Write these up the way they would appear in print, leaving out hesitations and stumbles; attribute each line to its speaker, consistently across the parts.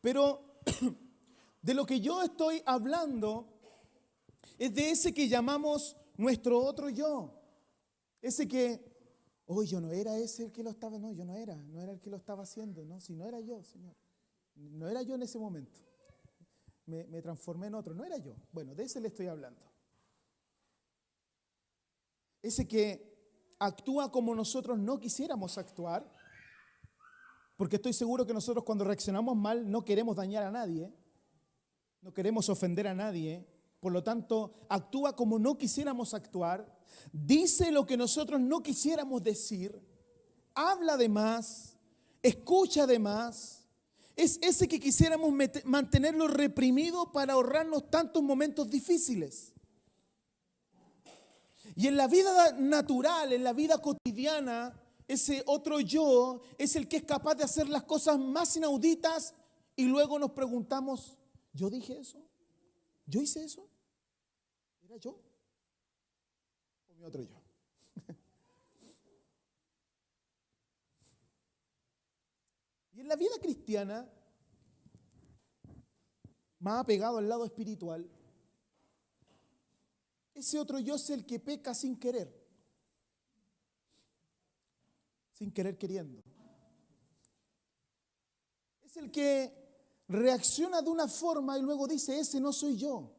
Speaker 1: Pero de lo que yo estoy hablando es de ese que llamamos nuestro otro yo. Ese que, yo no era ese el que lo estaba, no era el que lo estaba haciendo, no, si no era yo, Señor. No era yo en ese momento. Me transformé en otro, no era yo. Bueno, de ese le estoy hablando. Ese que actúa como nosotros no quisiéramos actuar, porque estoy seguro que nosotros cuando reaccionamos mal no queremos dañar a nadie, no queremos ofender a nadie, por lo tanto actúa como no quisiéramos actuar, dice lo que nosotros no quisiéramos decir, habla de más, escucha de más, es ese que quisiéramos mantenerlo reprimido para ahorrarnos tantos momentos difíciles. Y en la vida natural, en la vida cotidiana, ese otro yo es el que es capaz de hacer las cosas más inauditas y luego nos preguntamos, ¿yo dije eso? ¿Yo hice eso? ¿Era yo? ¿O mi otro yo? Y en la vida cristiana, más apegado al lado espiritual, ese otro yo es el que peca sin querer queriendo. Es el que reacciona de una forma y luego dice, ese no soy yo.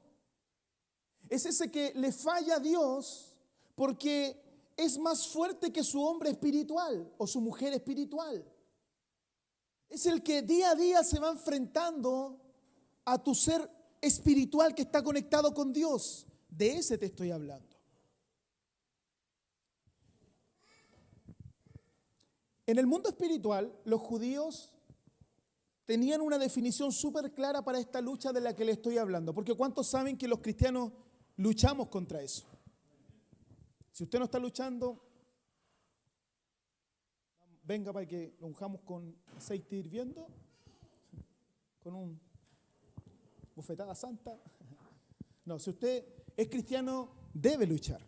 Speaker 1: Es ese que le falla a Dios porque es más fuerte que su hombre espiritual o su mujer espiritual. Es el que día a día se va enfrentando a tu ser espiritual que está conectado con Dios. De ese te estoy hablando. En el mundo espiritual, los judíos tenían una definición súper clara para esta lucha de la que le estoy hablando. Porque ¿cuántos saben que los cristianos luchamos contra eso? Si usted no está luchando, venga para que lo unjamos con aceite hirviendo, con un bofetada santa. No, si usted es cristiano, debe luchar.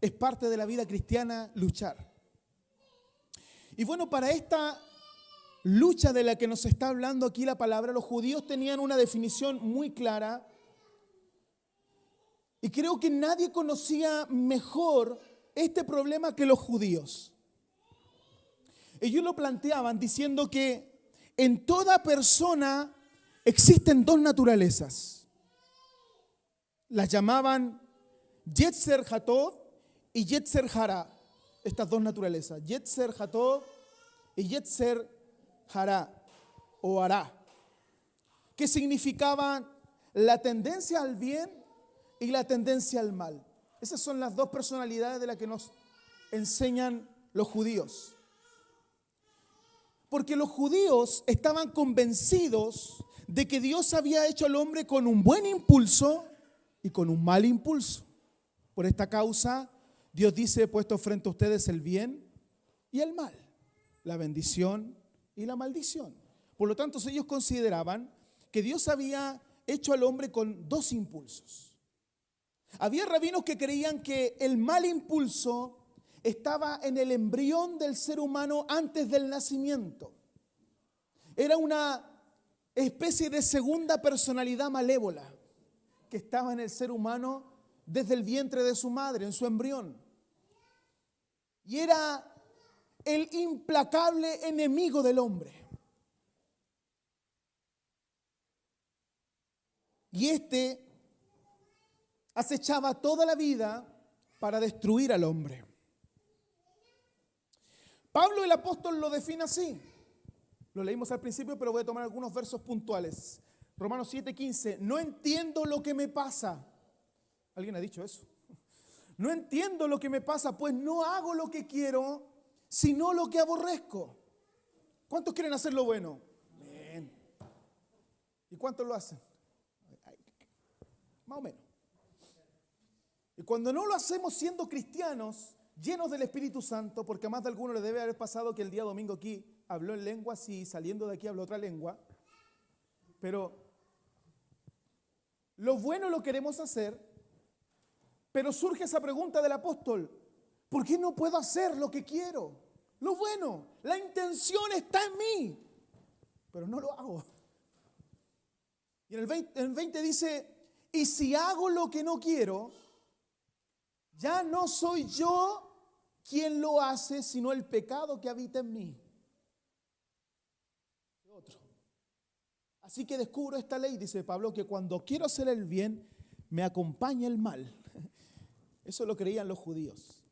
Speaker 1: Es parte de la vida cristiana luchar. Y bueno, para esta lucha de la que nos está hablando aquí la palabra, los judíos tenían una definición muy clara. Y creo que nadie conocía mejor este problema que los judíos. Ellos lo planteaban diciendo que en toda persona existen dos naturalezas. Las llamaban Yetzer Hatov y Yetzer Hara. Estas dos naturalezas, Yetzer Hatov y Yetzer Hara o Hará, que significaban la tendencia al bien y la tendencia al mal. Esas son las dos personalidades de las que nos enseñan los judíos. Porque los judíos estaban convencidos de que Dios había hecho al hombre con un buen impulso y con un mal impulso. Por esta causa, Dios dice, he puesto frente a ustedes el bien y el mal, la bendición y la maldición. Por lo tanto, ellos consideraban que Dios había hecho al hombre con dos impulsos. Había rabinos que creían que el mal impulso estaba en el embrión del ser humano antes del nacimiento. Era una especie de segunda personalidad malévola que estaba en el ser humano desde el vientre de su madre, en su embrión. Y era el implacable enemigo del hombre. Y acechaba toda la vida para destruir al hombre. Pablo el apóstol lo define así. Lo leímos al principio, pero voy a tomar algunos versos puntuales. Romanos 7:15. No entiendo lo que me pasa. ¿Alguien ha dicho eso? No entiendo lo que me pasa, pues no hago lo que quiero, sino lo que aborrezco. ¿Cuántos quieren hacer lo bueno? Bien. ¿Y cuántos lo hacen? Más o menos. Y cuando no lo hacemos siendo cristianos, llenos del Espíritu Santo, porque a más de alguno le debe haber pasado que el día domingo aquí habló en lenguas y saliendo de aquí habló otra lengua, pero lo bueno lo queremos hacer, pero surge esa pregunta del apóstol, ¿por qué no puedo hacer lo que quiero? Lo bueno, la intención está en mí. pero no lo hago. Y en el 20 dice, y si hago lo que no quiero, ya no soy yo quien lo hace, sino el pecado que habita en mí. Otro. Así que descubro esta ley, dice Pablo, que cuando quiero hacer el bien, me acompaña el mal. Eso lo creían los judíos,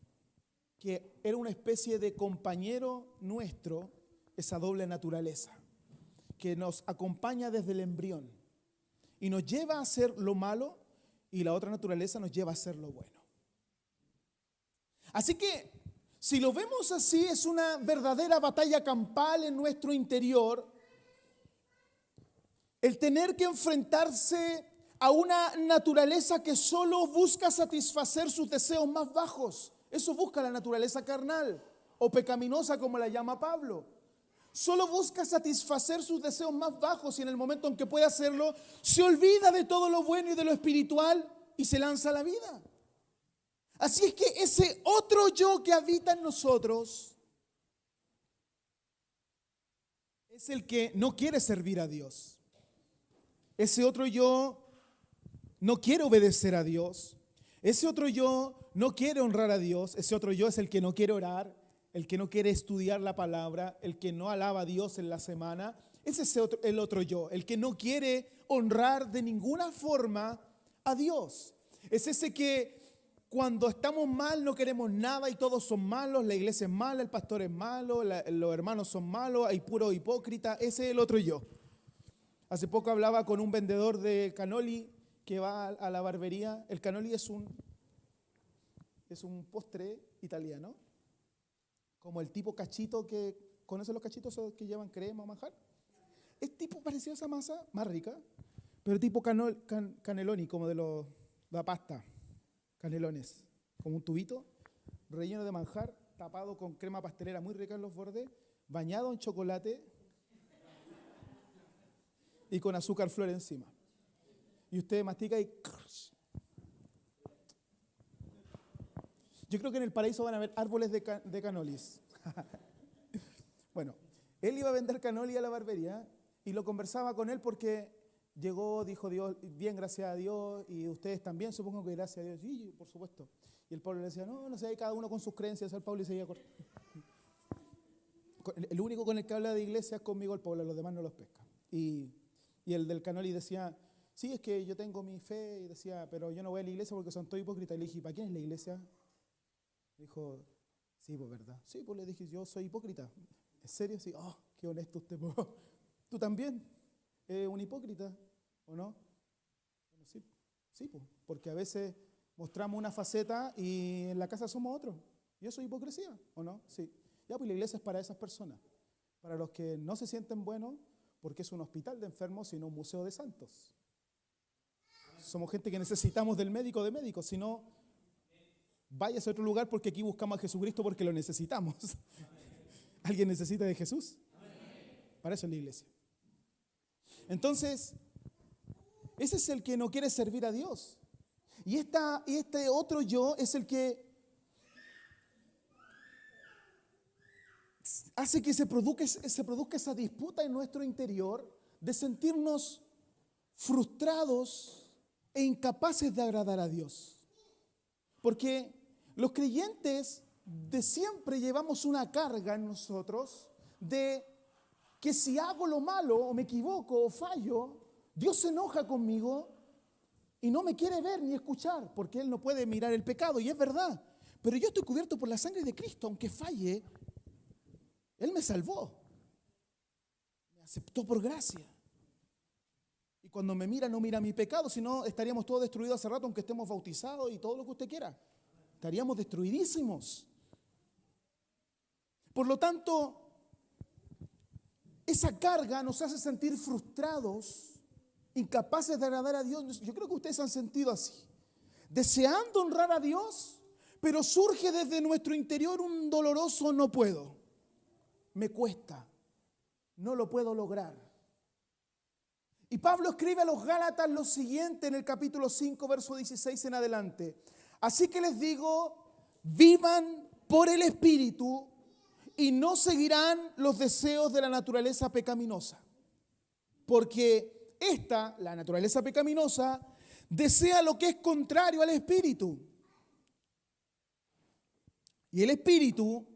Speaker 1: que era una especie de compañero nuestro, esa doble naturaleza, que nos acompaña desde el embrión y nos lleva a hacer lo malo, y la otra naturaleza nos lleva a hacer lo bueno. Así que, si lo vemos así, es una verdadera batalla campal en nuestro interior, el tener que enfrentarse a una naturaleza que solo busca satisfacer sus deseos más bajos. Eso busca la naturaleza carnal o pecaminosa, como la llama Pablo. Solo busca satisfacer sus deseos más bajos, y en el momento en que puede hacerlo, se olvida de todo lo bueno y de lo espiritual y se lanza a la vida. Así es que ese otro yo que habita en nosotros es el que no quiere servir a Dios. Ese otro yo no quiere obedecer a Dios. Ese otro yo no quiere honrar a Dios. Ese otro yo es el que no quiere orar, el que no quiere estudiar la palabra, el que no alaba a Dios en la semana. Ese es el otro yo, el que no quiere honrar de ninguna forma a Dios. Es ese que cuando estamos mal no queremos nada y todos son malos, la iglesia es mala, el pastor es malo, los hermanos son malos, hay puro hipócrita. Ese es el otro yo. Hace poco hablaba con un vendedor de cannoli que va a la barbería. El cannoli es un postre italiano, como el tipo cachito que, ¿conocen los cachitos que llevan crema o manjar? Es tipo parecido a esa masa, más rica, pero tipo cannelloni, como de la pasta, canelones, como un tubito, relleno de manjar, tapado con crema pastelera muy rica en los bordes, bañado en chocolate y con azúcar flor encima. Y usted mastica y... Yo creo que en el paraíso van a haber árboles de canolis. Bueno, él iba a vender canoli a la barbería y lo conversaba con él porque llegó, dijo Dios, bien, gracias a Dios, y ustedes también, supongo que gracias a Dios. Sí, por supuesto. Y el Pablo le decía, no sé, hay cada uno con sus creencias. El Pablo seguía corriendo. El único con el que habla de iglesia es conmigo el Pablo, los demás no los pesca. Y el del canoli decía, sí, es que yo tengo mi fe, y decía, pero yo no voy a la iglesia porque son todos hipócritas. Y le dije, ¿para quién es la iglesia? Dijo, sí, pues verdad. Sí, pues le dije, yo soy hipócrita. ¿En serio? Sí, oh, qué honesto usted. ¿Tú también? ¿Un hipócrita o no? Bueno, sí, pues, porque a veces mostramos una faceta y en la casa somos otro. ¿Y eso es hipocresía o no? Sí. Ya, pues la iglesia es para esas personas, para los que no se sienten buenos, porque es un hospital de enfermos, sino un museo de santos. Somos gente que necesitamos del médico de médicos, si no, váyase a otro lugar porque aquí buscamos a Jesucristo porque lo necesitamos. ¿Alguien necesita de Jesús? Para eso es la iglesia. Entonces, ese es el que no quiere servir a Dios. Y este otro yo es el que hace que se produzca esa disputa en nuestro interior de sentirnos frustrados e incapaces de agradar a Dios. Porque los creyentes de siempre llevamos una carga en nosotros de que si hago lo malo o me equivoco o fallo, Dios se enoja conmigo y no me quiere ver ni escuchar porque Él no puede mirar el pecado, y es verdad. Pero yo estoy cubierto por la sangre de Cristo, aunque falle, Él me salvó, me aceptó por gracia. Y cuando me mira, no mira mi pecado, sino estaríamos todos destruidos hace rato, aunque estemos bautizados y todo lo que usted quiera. Estaríamos destruidísimos. Por lo tanto, esa carga nos hace sentir frustrados, incapaces de agradar a Dios. Yo creo que ustedes han sentido así, deseando honrar a Dios, pero surge desde nuestro interior un doloroso no puedo, me cuesta, no lo puedo lograr. Y Pablo escribe a los Gálatas lo siguiente en el capítulo 5, verso 16 en adelante. Así que les digo, vivan por el Espíritu y no seguirán los deseos de la naturaleza pecaminosa. porque la naturaleza pecaminosa, desea lo que es contrario al espíritu. Y el espíritu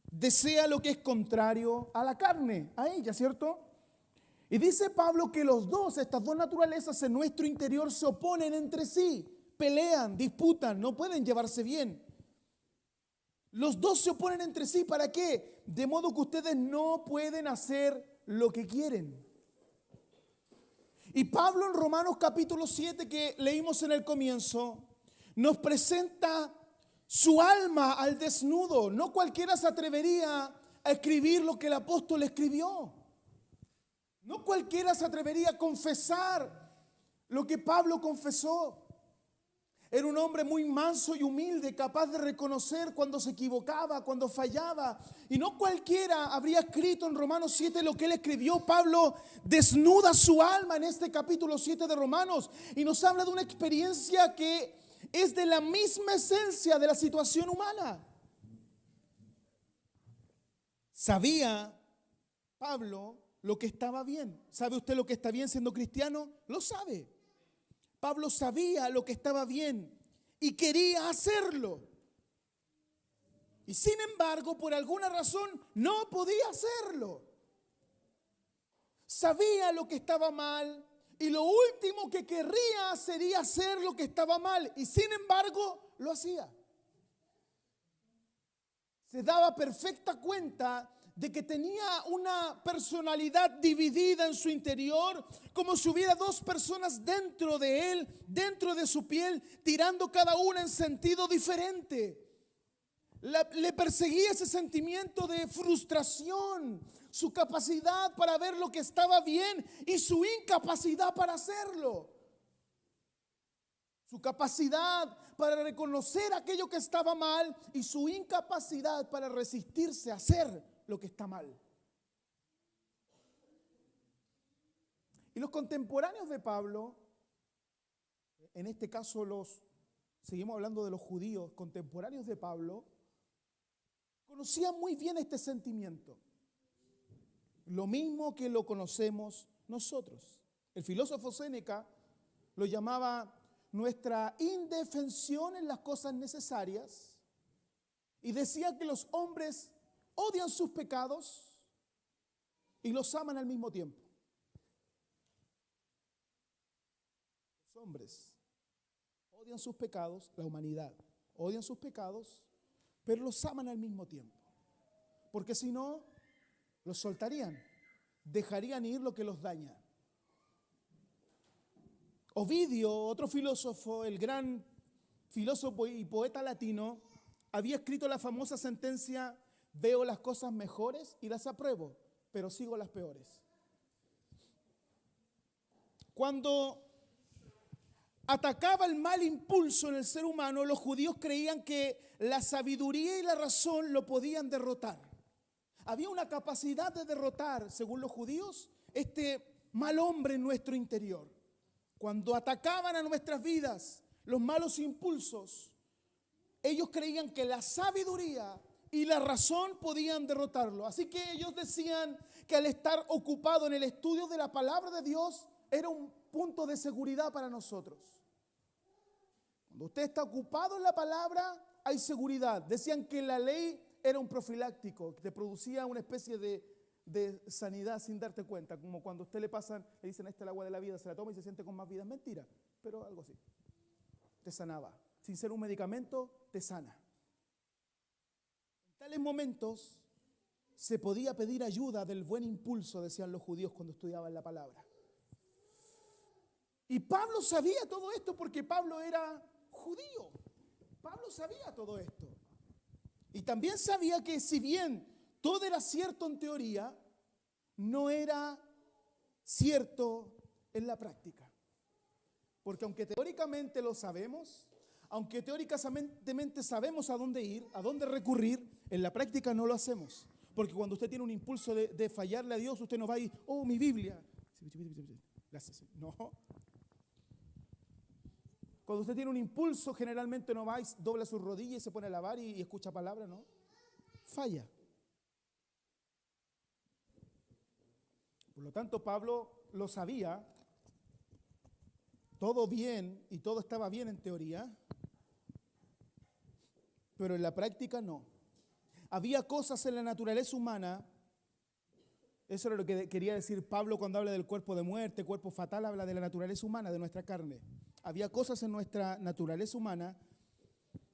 Speaker 1: desea lo que es contrario a la carne, a ella, ¿cierto? Y dice Pablo que estas dos naturalezas en nuestro interior se oponen entre sí, pelean, disputan, no pueden llevarse bien. Los dos se oponen entre sí, ¿para qué? De modo que ustedes no pueden hacer lo que quieren. Y Pablo en Romanos capítulo 7 que leímos en el comienzo, nos presenta su alma al desnudo. No cualquiera se atrevería a escribir lo que el apóstol escribió. No cualquiera se atrevería a confesar lo que Pablo confesó. Era un hombre muy manso y humilde, capaz de reconocer cuando se equivocaba, cuando fallaba. Y no cualquiera habría escrito en Romanos 7 lo que él escribió. Pablo desnuda su alma en este capítulo 7 de Romanos y nos habla de una experiencia que es de la misma esencia de la situación humana. Sabía Pablo lo que estaba bien. ¿Sabe usted lo que está bien siendo cristiano? Lo sabe. Pablo sabía lo que estaba bien y quería hacerlo. Y sin embargo, por alguna razón, no podía hacerlo. Sabía lo que estaba mal y lo último que querría sería hacer lo que estaba mal. Y sin embargo, lo hacía. Se daba perfecta cuenta de que tenía una personalidad dividida en su interior, como si hubiera dos personas dentro de él, dentro de su piel, tirando cada una en sentido diferente. Le perseguía ese sentimiento de frustración, su capacidad para ver lo que estaba bien y su incapacidad para hacerlo. Su capacidad para reconocer aquello que estaba mal y su incapacidad para resistirse a hacer lo que está mal. Y los contemporáneos de Pablo, en este caso seguimos hablando de los judíos contemporáneos de Pablo, conocían muy bien este sentimiento. Lo mismo que lo conocemos nosotros. El filósofo Séneca lo llamaba nuestra indefensión en las cosas necesarias y decía que los hombres odian sus pecados y los aman al mismo tiempo. Los hombres odian sus pecados, la humanidad odian sus pecados, pero los aman al mismo tiempo. Porque si no, los soltarían, dejarían ir lo que los daña. Ovidio, otro filósofo, el gran filósofo y poeta latino, había escrito la famosa sentencia: veo las cosas mejores y las apruebo, pero sigo las peores. Cuando atacaba el mal impulso en el ser humano, los judíos creían que la sabiduría y la razón lo podían derrotar. Había una capacidad de derrotar, según los judíos, este mal hombre en nuestro interior. Cuando atacaban a nuestras vidas los malos impulsos, ellos creían que la sabiduría y la razón podían derrotarlo. Así que ellos decían que al estar ocupado en el estudio de la palabra de Dios era un punto de seguridad para nosotros. Cuando usted está ocupado en la palabra, hay seguridad. Decían que la ley era un profiláctico, que te producía una especie de sanidad sin darte cuenta, como cuando a usted le dicen esta es el agua de la vida, se la toma y se siente con más vida. Es mentira, pero algo así. Te sanaba. Sin ser un medicamento, te sana. En tales momentos se podía pedir ayuda del buen impulso, decían los judíos cuando estudiaban la palabra. Y Pablo sabía todo esto porque Pablo era judío. Pablo sabía todo esto. Y también sabía que si bien todo era cierto en teoría, no era cierto en la práctica. Porque aunque teóricamente lo sabemos, aunque teóricamente sabemos a dónde ir, a dónde recurrir, en la práctica no lo hacemos. Porque cuando usted tiene un impulso de fallarle a Dios, usted no va a ir, oh, mi Biblia. Gracias. No. Cuando usted tiene un impulso, generalmente no va y dobla sus rodillas y se pone a lavar y escucha palabras, ¿no? Falla. Por lo tanto, Pablo lo sabía, todo bien y todo estaba bien en teoría, pero en la práctica no. Había cosas en la naturaleza humana, eso era lo que quería decir Pablo cuando habla del cuerpo de muerte, cuerpo fatal, habla de la naturaleza humana, de nuestra carne. Había cosas en nuestra naturaleza humana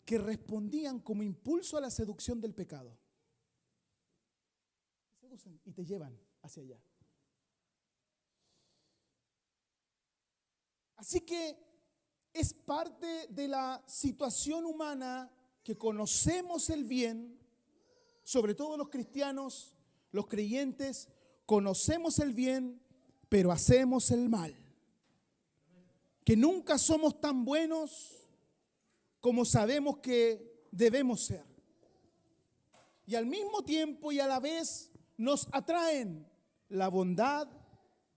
Speaker 1: que respondían como impulso a la seducción del pecado. Te seducen y te llevan hacia allá. Así que es parte de la situación humana que conocemos el bien, sobre todo los cristianos, los creyentes, conocemos el bien, pero hacemos el mal. Que nunca somos tan buenos como sabemos que debemos ser. Y al mismo tiempo y a la vez nos atraen la bondad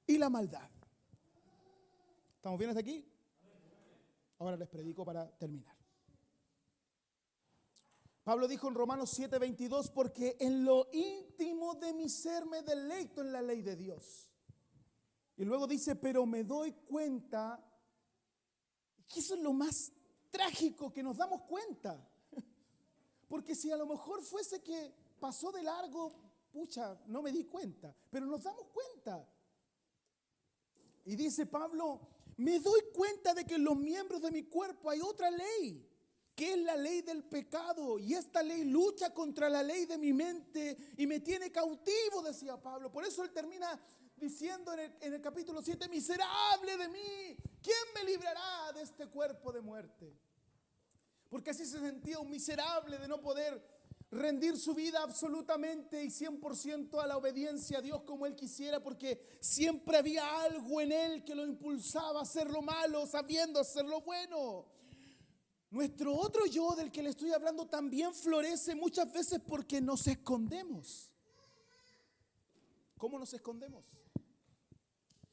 Speaker 1: y la maldad. ¿Estamos bien hasta aquí? Ahora les predico para terminar. Pablo dijo en Romanos 7:22, porque en lo íntimo de mi ser me deleito en la ley de Dios. Y luego dice, pero me doy cuenta, que eso es lo más trágico, que nos damos cuenta. Porque si a lo mejor fuese que pasó de largo, pucha, no me di cuenta, pero nos damos cuenta. Y dice Pablo, me doy cuenta de que en los miembros de mi cuerpo hay otra ley, que es la ley del pecado. Y esta ley lucha contra la ley de mi mente y me tiene cautivo, decía Pablo. Por eso él termina diciendo en el capítulo 7, miserable de mí, ¿quién me librará de este cuerpo de muerte? Porque así se sentía un miserable de no poder rendir su vida absolutamente y 100% a la obediencia a Dios como él quisiera, porque siempre había algo en él que lo impulsaba a hacer lo malo, sabiendo hacer lo bueno. Nuestro otro yo del que le estoy hablando también florece muchas veces porque nos escondemos. ¿Cómo nos escondemos?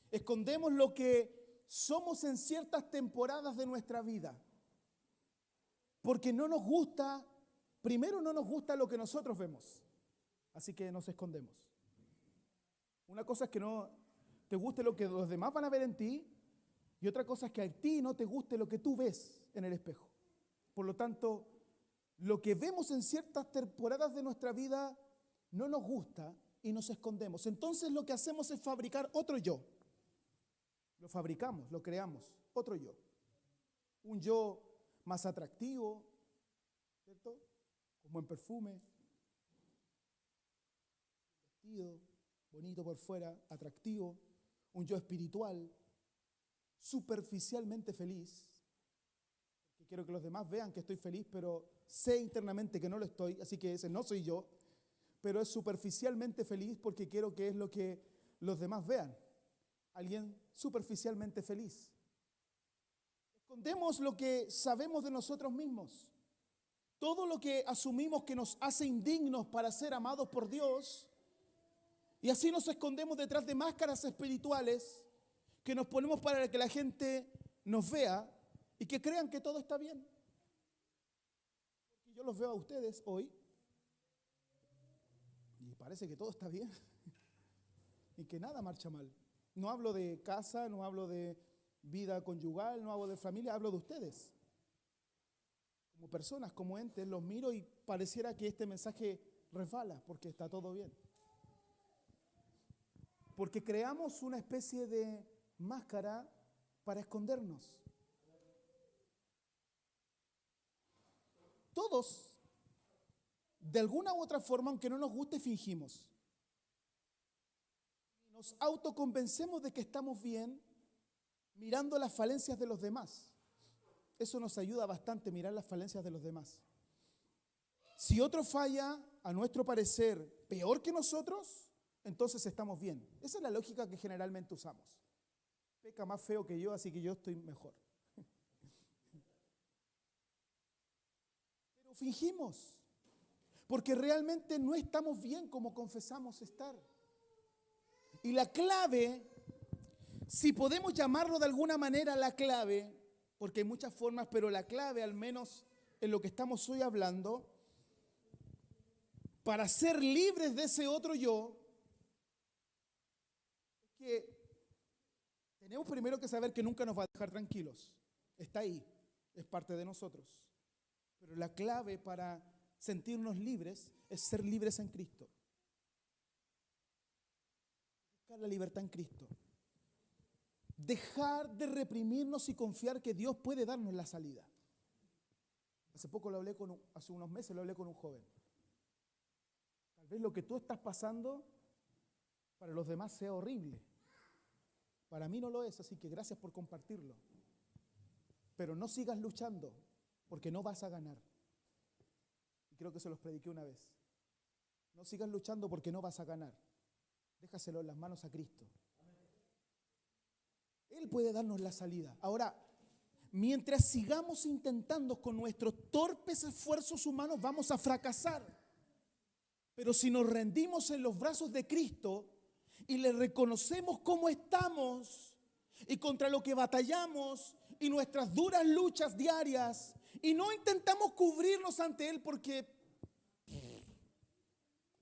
Speaker 1: Escondemos lo que somos en ciertas temporadas de nuestra vida. Porque no nos gusta, primero no nos gusta lo que nosotros vemos. Así que nos escondemos. Una cosa es que no te guste lo que los demás van a ver en ti, y otra cosa es que a ti no te guste lo que tú ves en el espejo. Por lo tanto, lo que vemos en ciertas temporadas de nuestra vida no nos gusta y nos escondemos. Entonces lo que hacemos es fabricar otro yo. Lo fabricamos, lo creamos, otro yo. Un yo más atractivo, ¿cierto? Con buen perfume, vestido, bonito por fuera, atractivo. Un yo espiritual, superficialmente feliz. Que quiero que los demás vean que estoy feliz, pero sé internamente que no lo estoy, así que ese no soy yo, pero es superficialmente feliz porque quiero que es lo que los demás vean. Alguien superficialmente feliz. Escondemos lo que sabemos de nosotros mismos. Todo lo que asumimos que nos hace indignos para ser amados por Dios, y así nos escondemos detrás de máscaras espirituales que nos ponemos para que la gente nos vea y que crean que todo está bien. Porque yo los veo a ustedes hoy y parece que todo está bien y que nada marcha mal. No hablo de casa, no hablo de vida conyugal, no hablo de familia, hablo de ustedes. Como personas, como entes, los miro y pareciera que este mensaje resbala porque está todo bien. Porque creamos una especie de máscara para escondernos. Todos, de alguna u otra forma, aunque no nos guste, fingimos. Nos autoconvencemos de que estamos bien mirando las falencias de los demás. Eso nos ayuda bastante, mirar las falencias de los demás. Si otro falla, a nuestro parecer, peor que nosotros, entonces estamos bien. Esa es la lógica que generalmente usamos. Peca más feo que yo, así que yo estoy mejor. Pero fingimos, porque realmente no estamos bien como confesamos estar. Y la clave, si podemos llamarlo de alguna manera la clave, porque hay muchas formas, pero la clave, al menos en lo que estamos hoy hablando, para ser libres de ese otro yo, que tenemos primero que saber que nunca nos va a dejar tranquilos. Está ahí, es parte de nosotros. Pero la clave para sentirnos libres es ser libres en Cristo. Buscar la libertad en Cristo. Dejar de reprimirnos y confiar que Dios puede darnos la salida. Hace unos meses lo hablé con un joven. Tal vez lo que tú estás pasando para los demás sea horrible. Para mí no lo es, así que gracias por compartirlo. Pero no sigas luchando, porque no vas a ganar. Y creo que se los prediqué una vez. No sigas luchando porque no vas a ganar. Déjaselo en las manos a Cristo. Él puede darnos la salida. Ahora, mientras sigamos intentando con nuestros torpes esfuerzos humanos, vamos a fracasar. Pero si nos rendimos en los brazos de Cristo y le reconocemos cómo estamos y contra lo que batallamos y nuestras duras luchas diarias, y no intentamos cubrirnos ante Él porque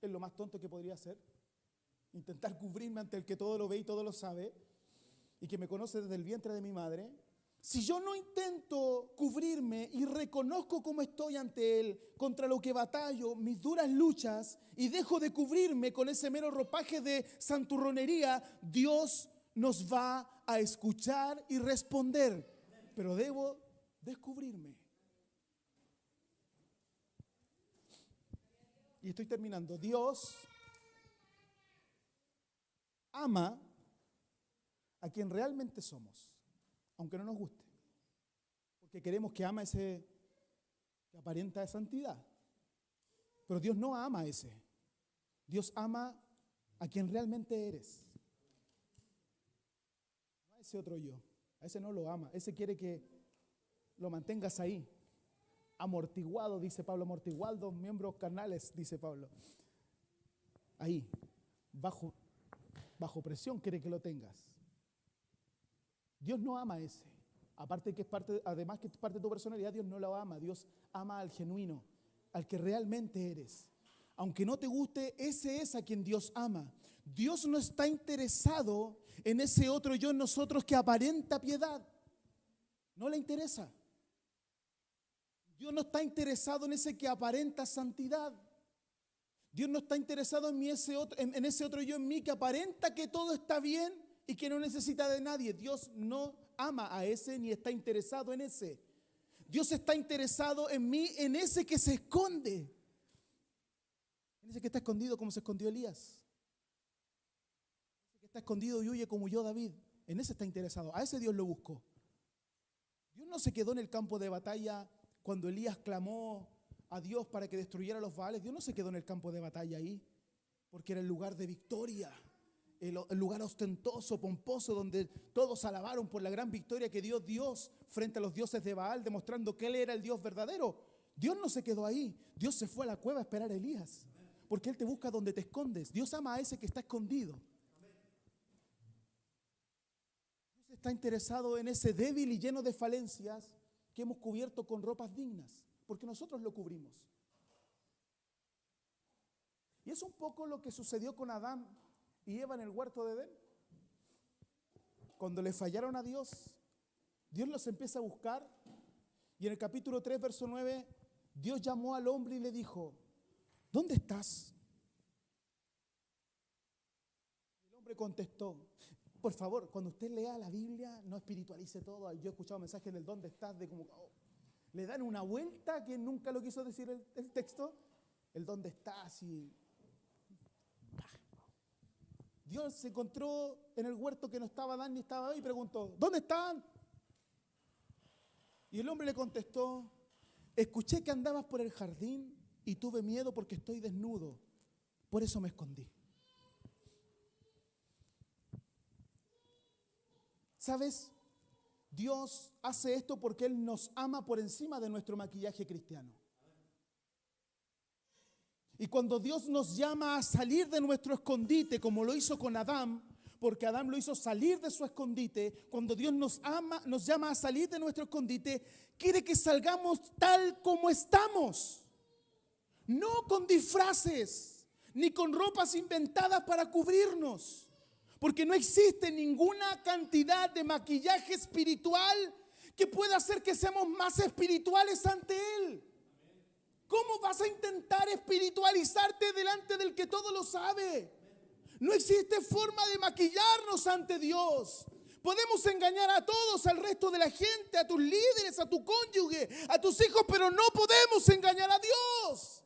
Speaker 1: es lo más tonto que podría hacer, intentar cubrirme ante el que todo lo ve y todo lo sabe y que me conoce desde el vientre de mi madre. Si yo no intento cubrirme y reconozco cómo estoy ante Él, contra lo que batallo, mis duras luchas, y dejo de cubrirme con ese mero ropaje de santurronería, Dios nos va a escuchar y responder. Pero debo descubrirme. Y estoy terminando. Dios ama a quien realmente somos, aunque no nos guste, porque queremos que ama ese que aparenta de santidad. Pero Dios no ama a ese. Dios ama a quien realmente eres. No a ese otro yo. A ese no lo ama. Ese quiere que lo mantengas ahí, amortiguado, dice Pablo, amortiguado, miembros carnales, dice Pablo. Ahí, bajo presión quiere que lo tengas. Dios no ama a ese. Aparte que es parte, además que es parte de tu personalidad, Dios no lo ama. Dios ama al genuino, al que realmente eres. Aunque no te guste, ese es a quien Dios ama. Dios no está interesado en ese otro yo en nosotros que aparenta piedad. No le interesa. Dios no está interesado en ese que aparenta santidad. Dios no está interesado en ese otro yo en mí que aparenta que todo está bien y que no necesita de nadie. Dios no ama a ese ni está interesado en ese. Dios está interesado en mí, en ese que se esconde. En ese que está escondido como se escondió Elías. Ese que está escondido y huye como huyó David. En ese está interesado. A ese Dios lo buscó. Dios no se quedó en el campo de batalla cuando Elías clamó a Dios para que destruyera los Baales. Dios no se quedó en el campo de batalla ahí, porque era el lugar de victoria. El lugar ostentoso, pomposo, donde todos alabaron por la gran victoria que dio Dios frente a los dioses de Baal, demostrando que Él era el Dios verdadero. Dios no se quedó ahí. Dios se fue a la cueva a esperar a Elías, porque Él te busca donde te escondes. Dios ama a ese que está escondido. Dios está interesado en ese débil y lleno de falencias que hemos cubierto con ropas dignas, porque nosotros lo cubrimos. Y es un poco lo que sucedió con Adán y Eva en el huerto de Edén. Cuando le fallaron a Dios, Dios los empieza a buscar, y en el capítulo 3, verso 9, Dios llamó al hombre y le dijo: ¿dónde estás? El hombre contestó. Por favor, cuando usted lea la Biblia, no espiritualice todo. Yo he escuchado mensajes del ¿dónde estás? De como le dan una vuelta que nunca lo quiso decir el texto. El ¿dónde estás? Y Dios se encontró en el huerto que no estaba Adán ni estaba Eva y preguntó: ¿dónde están? Y el hombre le contestó: escuché que andabas por el jardín y tuve miedo porque estoy desnudo, por eso me escondí. ¿Sabes? Dios hace esto porque Él nos ama por encima de nuestro maquillaje cristiano. Y cuando Dios nos llama a salir de nuestro escondite, como lo hizo con Adán, porque Adán lo hizo salir de su escondite, cuando Dios nos llama a salir de nuestro escondite, quiere que salgamos tal como estamos. No con disfraces, ni con ropas inventadas para cubrirnos. Porque no existe ninguna cantidad de maquillaje espiritual que pueda hacer que seamos más espirituales ante Él. ¿Cómo vas a intentar espiritualizarte delante del que todo lo sabe? No existe forma de maquillarnos ante Dios. Podemos engañar a todos, al resto de la gente, a tus líderes, a tu cónyuge, a tus hijos, pero no podemos engañar a Dios.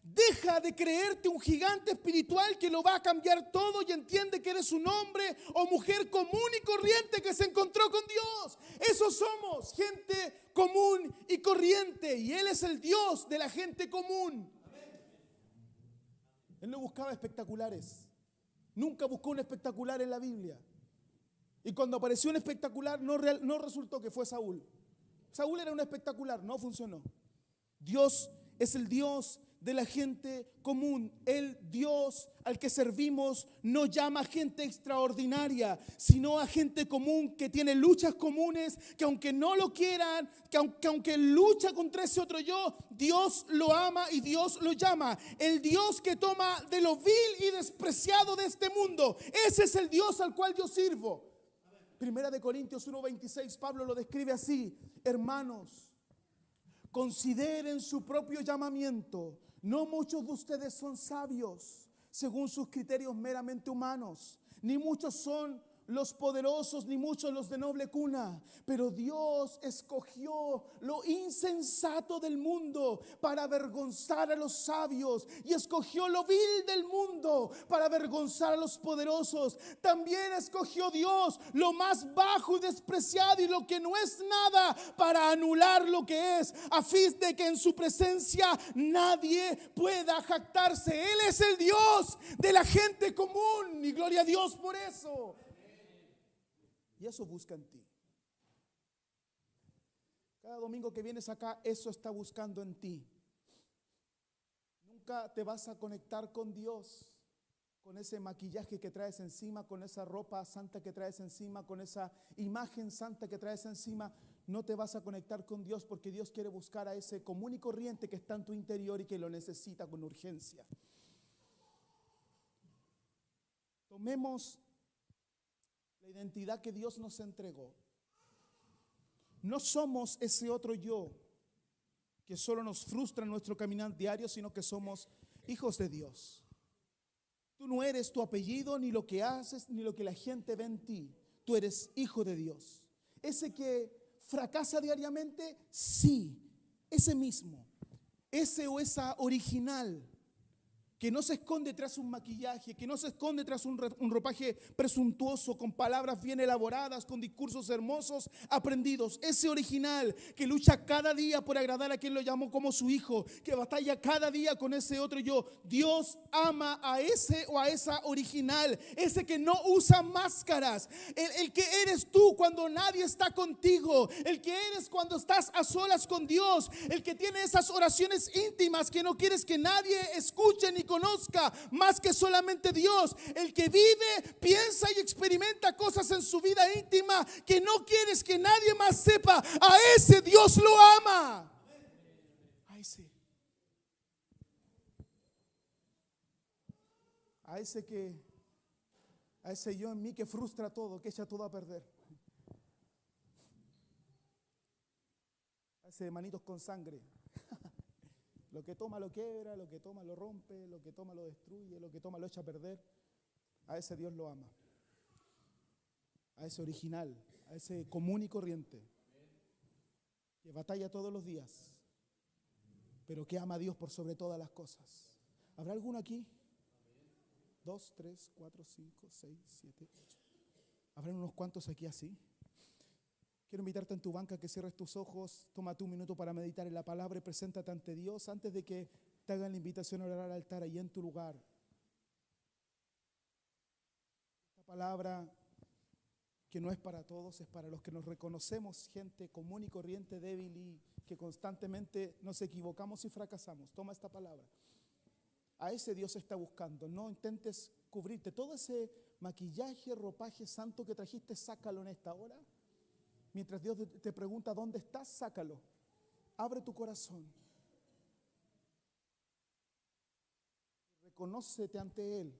Speaker 1: Deja de creerte un gigante espiritual que lo va a cambiar todo y entiende que eres un hombre o mujer común y corriente que se encontró con Dios. Eso somos, gente común y corriente, y Él es el Dios de la gente común. Él no buscaba espectaculares. Nunca buscó un espectacular en la Biblia. Y cuando apareció un espectacular, no resultó que fue Saúl. Saúl era un espectacular, no funcionó. Dios es el Dios de la gente común. El Dios al que servimos no llama a gente extraordinaria, sino a gente común que tiene luchas comunes, que aunque no lo quieran, que aunque lucha contra ese otro yo, Dios lo ama y Dios lo llama. El Dios que toma de lo vil y despreciado de este mundo. Ese es el Dios al cual yo sirvo. Primera de Corintios 1:26, Pablo lo describe así: hermanos, consideren su propio llamamiento. No muchos de ustedes son sabios según sus criterios meramente humanos, ni muchos son los poderosos, ni muchos los de noble cuna, pero Dios escogió lo insensato del mundo para avergonzar a los sabios, y escogió lo vil del mundo para avergonzar a los poderosos. También escogió Dios lo más bajo y despreciado y lo que no es nada, para anular lo que es, a fin de que en su presencia nadie pueda jactarse. Él es el Dios de la gente común, y gloria a Dios por eso. Y eso busca en ti. Cada domingo que vienes acá, eso está buscando en ti. Nunca te vas a conectar con Dios con ese maquillaje que traes encima, con esa ropa santa que traes encima, con esa imagen santa que traes encima. No te vas a conectar con Dios, porque Dios quiere buscar a ese común y corriente que está en tu interior y que lo necesita con urgencia. Tomemos la identidad que Dios nos entregó. No somos ese otro yo que solo nos frustra en nuestro caminar diario, sino que somos hijos de Dios. Tú no eres tu apellido, ni lo que haces, ni lo que la gente ve en ti. Tú eres hijo de Dios. Ese que fracasa diariamente, sí, ese mismo. Ese o esa original, que no se esconde tras un maquillaje, que no se esconde tras un ropaje presuntuoso, con palabras bien elaboradas, con discursos hermosos aprendidos. Ese original que lucha cada día por agradar a quien lo llamó como su hijo, que batalla cada día con ese otro yo. Dios ama a ese o a esa original, ese que no usa máscaras, el que eres tú cuando nadie está contigo, el que eres cuando estás a solas con Dios, el que tiene esas oraciones íntimas que no quieres que nadie escuche ni conozca más que solamente Dios, el que vive, piensa y experimenta cosas en su vida íntima que no quieres que nadie más sepa. A ese Dios lo ama. A ese yo en mí que frustra todo, que echa todo a perder. A ese de manitos con sangre. Lo que toma lo quiebra, lo que toma lo rompe, lo que toma lo destruye, lo que toma lo echa a perder. A ese Dios lo ama. A ese original, a ese común y corriente, que batalla todos los días, pero que ama a Dios por sobre todas las cosas. ¿Habrá alguno aquí? 2, 3, 4, 5, 6, 7, 8. ¿Habrá unos cuantos aquí así? Quiero invitarte en tu banca que cierres tus ojos, tómate un minuto para meditar en la palabra y preséntate ante Dios antes de que te hagan la invitación a orar al altar ahí en tu lugar. Esta palabra que no es para todos, es para los que nos reconocemos gente común y corriente, débil, y que constantemente nos equivocamos y fracasamos. Toma esta palabra. A ese Dios está buscando. No intentes cubrirte. Todo ese maquillaje, ropaje santo que trajiste, sácalo en esta hora. Mientras Dios te pregunta dónde estás, sácalo. Abre tu corazón. Reconócete ante Él.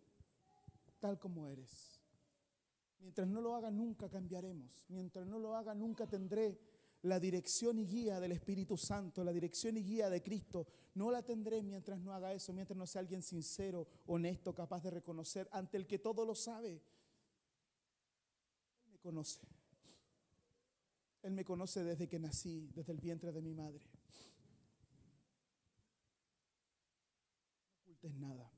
Speaker 1: tal como eres. Mientras no lo haga, nunca cambiaremos. Mientras no lo haga, nunca tendré la dirección y guía del Espíritu Santo, la dirección y guía de Cristo. No la tendré mientras no haga eso, mientras no sea alguien sincero, honesto, capaz de reconocer ante el que todo lo sabe. Él me conoce. Él me conoce desde que nací, desde el vientre de mi madre. No ocultes nada.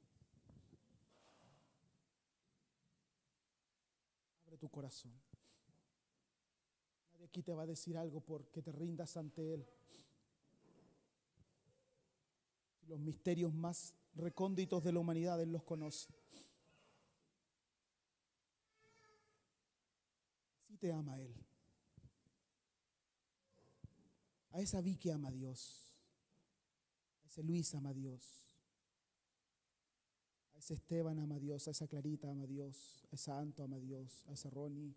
Speaker 1: Abre tu corazón. Nadie aquí te va a decir algo porque te rindas ante Él. Los misterios más recónditos de la humanidad Él los conoce. Así te ama Él. A esa Vicky ama a Dios. A ese Luis ama a Dios. A ese Esteban ama a Dios. A esa Clarita ama a Dios. A esa Anto ama a Dios. A ese Ronnie.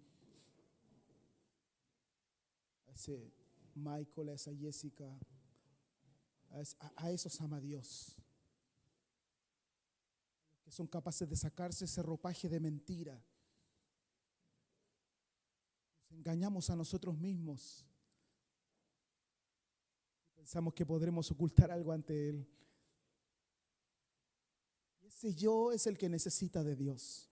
Speaker 1: A ese Michael. A esa Jessica. A esos ama a Dios. Que son capaces de sacarse ese ropaje de mentira. Nos engañamos a nosotros mismos. Pensamos que podremos ocultar algo ante Él. Y ese yo es el que necesita de Dios.